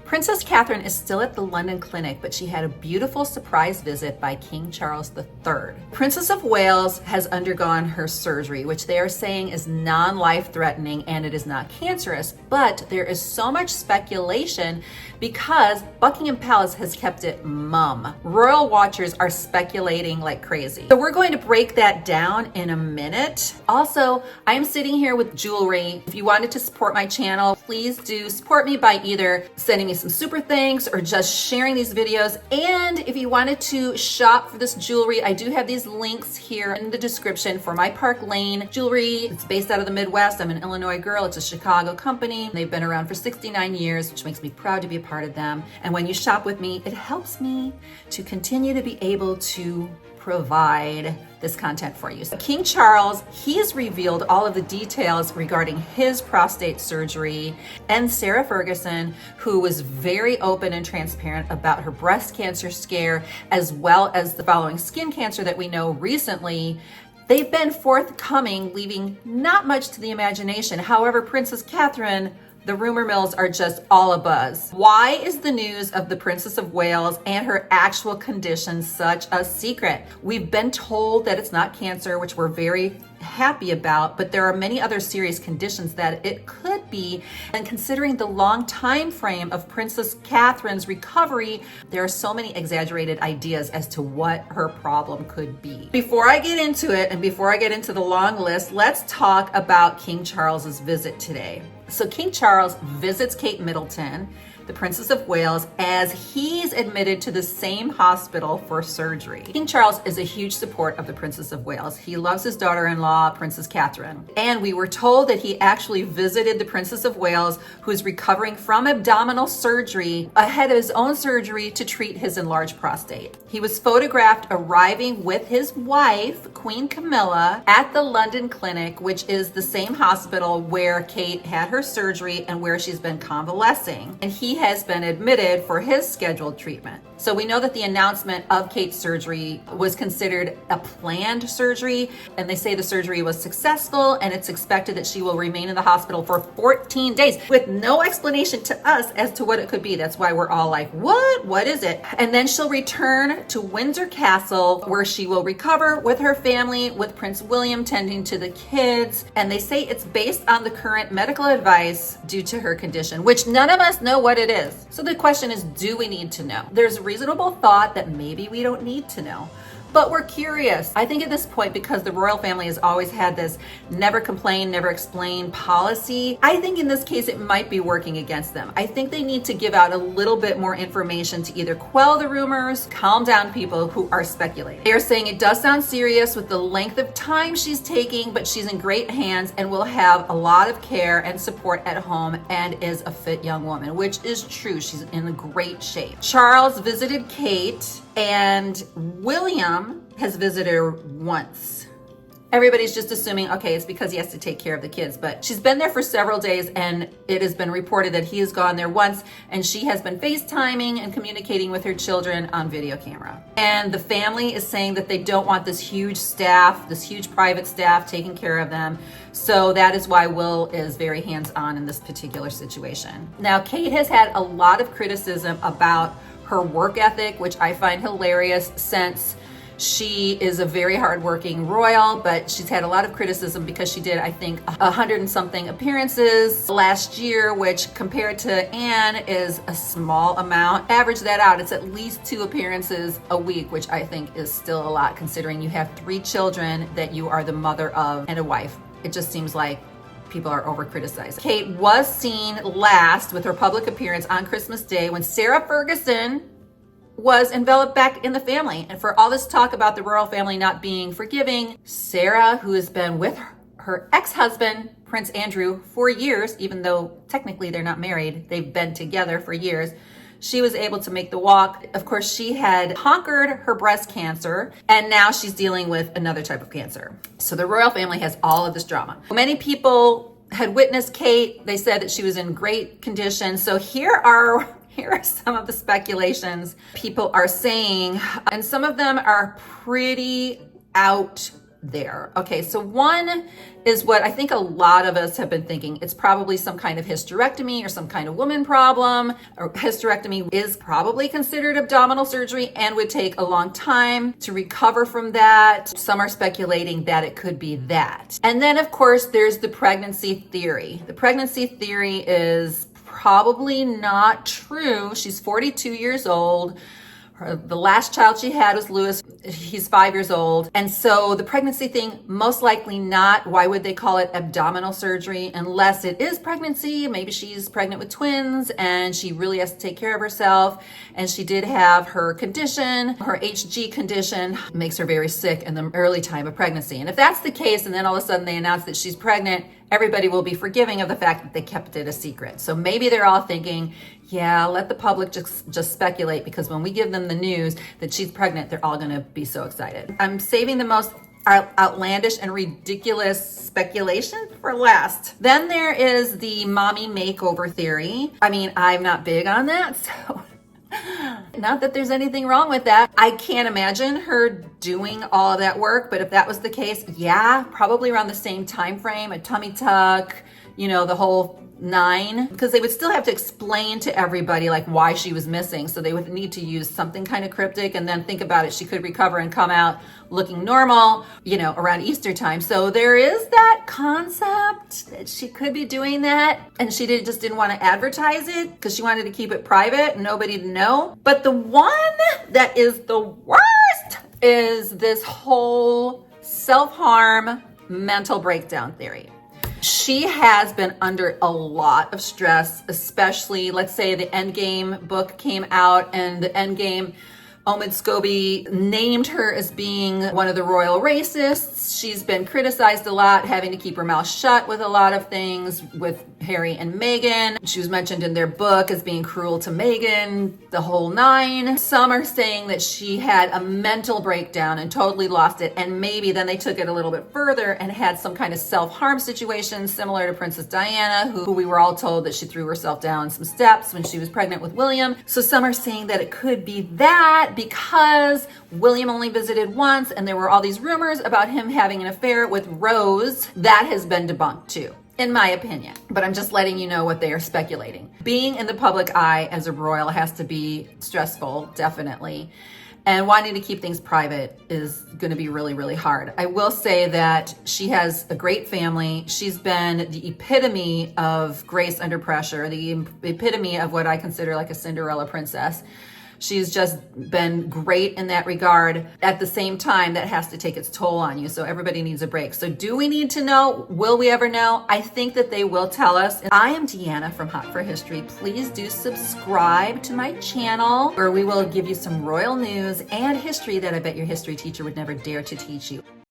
Princess Catherine is still at the London clinic, but she had a beautiful surprise visit by King Charles III. Princess of Wales has undergone her surgery, which they are saying is non-life threatening and it is not cancerous, but there is so much speculation because Buckingham Palace has kept it mum. Royal watchers are speculating like crazy. So we're going to break that down in a minute. Also, I am sitting here with jewelry. If you wanted to support my channel, please do support me by either sending me some super thanks or just sharing these videos. And if you wanted to shop for this jewelry, I do have these links here in the description for my Park Lane jewelry. It's based out of the Midwest. I'm an Illinois girl. It's a Chicago company. They've been around for 69 years, which makes me proud to be a part of them. And when you shop with me, it helps me to continue to be able to provide this content for you. So King Charles, he has revealed all of the details regarding his prostate surgery, and Sarah Ferguson, who was very open and transparent about her breast cancer scare, as well as the following skin cancer that we know recently. They've been forthcoming, leaving not much to the imagination. However, Princess Catherine, the rumor mills are just all abuzz. Why is the news of the Princess of Wales and her actual condition such a secret? We've been told that it's not cancer, which we're very happy about, but there are many other serious conditions that it could be. And considering the long time frame of Princess Catherine's recovery, there are so many exaggerated ideas as to what her problem could be. Before I get into it and before I get into the long list, let's talk about King Charles's visit today. So King Charles visits Kate Middleton, the Princess of Wales, as he's admitted to the same hospital for surgery. King Charles is a huge support of the Princess of Wales. He loves his daughter-in-law, Princess Catherine. And we were told that he actually visited the Princess of Wales, who is recovering from abdominal surgery, ahead of his own surgery to treat his enlarged prostate. He was photographed arriving with his wife, Queen Camilla, at the London clinic, which is the same hospital where Kate had her surgery and where she's been convalescing. And he has been admitted for his scheduled treatment. So we know that the announcement of Kate's surgery was considered a planned surgery, and they say the surgery was successful, and it's expected that she will remain in the hospital for 14 days with no explanation to us as to what it could be. That's why we're all like, what? What is it? And then she'll return to Windsor Castle, where she will recover with her family, with Prince William tending to the kids. And they say it's based on the current medical advice due to her condition, which none of us know what it is. So the question is, do we need to know? There's reasonable thought that maybe we don't need to know, but we're curious. I think at this point, because the royal family has always had this never complain, never explain policy, I think in this case it might be working against them. I think they need to give out a little bit more information to either quell the rumors, calm down people who are speculating. They are saying it does sound serious with the length of time she's taking, but she's in great hands and will have a lot of care and support at home and is a fit young woman, which is true. She's in great shape. Charles visited Kate, and William has visited her once. Everybody's just assuming, okay, it's because he has to take care of the kids, but she's been there for several days, and it has been reported that he has gone there once, and she has been FaceTiming and communicating with her children on video camera. And the family is saying that they don't want this huge staff, this huge private staff taking care of them. So that is why Will is very hands-on in this particular situation. Now, Kate has had a lot of criticism about her work ethic, which I find hilarious, since she is a very hardworking royal, but she's had a lot of criticism because she did, I think, 100 and something appearances last year, which compared to Anne is a small amount. Average that out, it's at least 2 appearances a week, which I think is still a lot considering you have 3 children that you are the mother of and a wife. It just seems like people are over criticizing. Kate was seen last with her public appearance on Christmas Day when Sarah Ferguson was enveloped back in the family. And for all this talk about the royal family not being forgiving, Sarah, who has been with her ex-husband, Prince Andrew, for years, even though technically they're not married, they've been together for years, she was able to make the walk. Of course, she had conquered her breast cancer, and now she's dealing with another type of cancer. So the royal family has all of this drama. Many people had witnessed Kate. They said that she was in great condition. So here are some of the speculations people are saying, and some of them are pretty out there. Okay, so one is what I think a lot of us have been thinking. It's probably some kind of hysterectomy or some kind of woman problem. Or hysterectomy is probably considered abdominal surgery and would take a long time to recover from that. Some are speculating that it could be that. And then, of course, there's the pregnancy theory. The pregnancy theory is probably not true. She's 42 years old. The last child she had was Lewis. He's 5 years old. And so the pregnancy thing, most likely not. Why would they call it abdominal surgery unless it is pregnancy? Maybe she's pregnant with twins and she really has to take care of herself. And she did have her condition, her HG condition, makes her very sick in the early time of pregnancy. And if that's the case, and then all of a sudden they announce that she's pregnant, everybody will be forgiving of the fact that they kept it a secret. So maybe they're all thinking, yeah, let the public just speculate, because when we give them the news that she's pregnant, they're all gonna be so excited. I'm saving the most outlandish and ridiculous speculation for last. Then there is the mommy makeover theory. I mean, I'm not big on that, so not that there's anything wrong with that. I can't imagine her doing all of that work, but if that was the case, yeah, probably around the same time frame, a tummy tuck, you know, the whole 9, because they would still have to explain to everybody like why she was missing. So they would need to use something kind of cryptic, and then think about it, she could recover and come out looking normal, you know, around Easter time. So there is that concept that she could be doing that, and she just didn't want to advertise it because she wanted to keep it private and nobody to know. But the one that is the worst is this whole self-harm mental breakdown theory. She has been under a lot of stress, especially, let's say the Endgame book came out, and the Endgame, Omid Scobie named her as being one of the royal racists. She's been criticized a lot, having to keep her mouth shut with a lot of things with Harry and Meghan. She was mentioned in their book as being cruel to Meghan, the whole 9. Some are saying that she had a mental breakdown and totally lost it, and maybe then they took it a little bit further and had some kind of self-harm situation similar to Princess Diana, who we were all told that she threw herself down some steps when she was pregnant with William. So some are saying that it could be that, because William only visited once and there were all these rumors about him having an affair with Rose. That has been debunked too, in my opinion. But I'm just letting you know what they are speculating. Being in the public eye as a royal has to be stressful, definitely. And wanting to keep things private is going to be really, really hard. I will say that she has a great family. She's been the epitome of grace under pressure, the epitome of what I consider like a Cinderella princess. She's just been great in that regard. At the same time, that has to take its toll on you. So everybody needs a break. So do we need to know? Will we ever know? I think that they will tell us. I am Deanna from Hot for History. Please do subscribe to my channel, where we will give you some royal news and history that I bet your history teacher would never dare to teach you.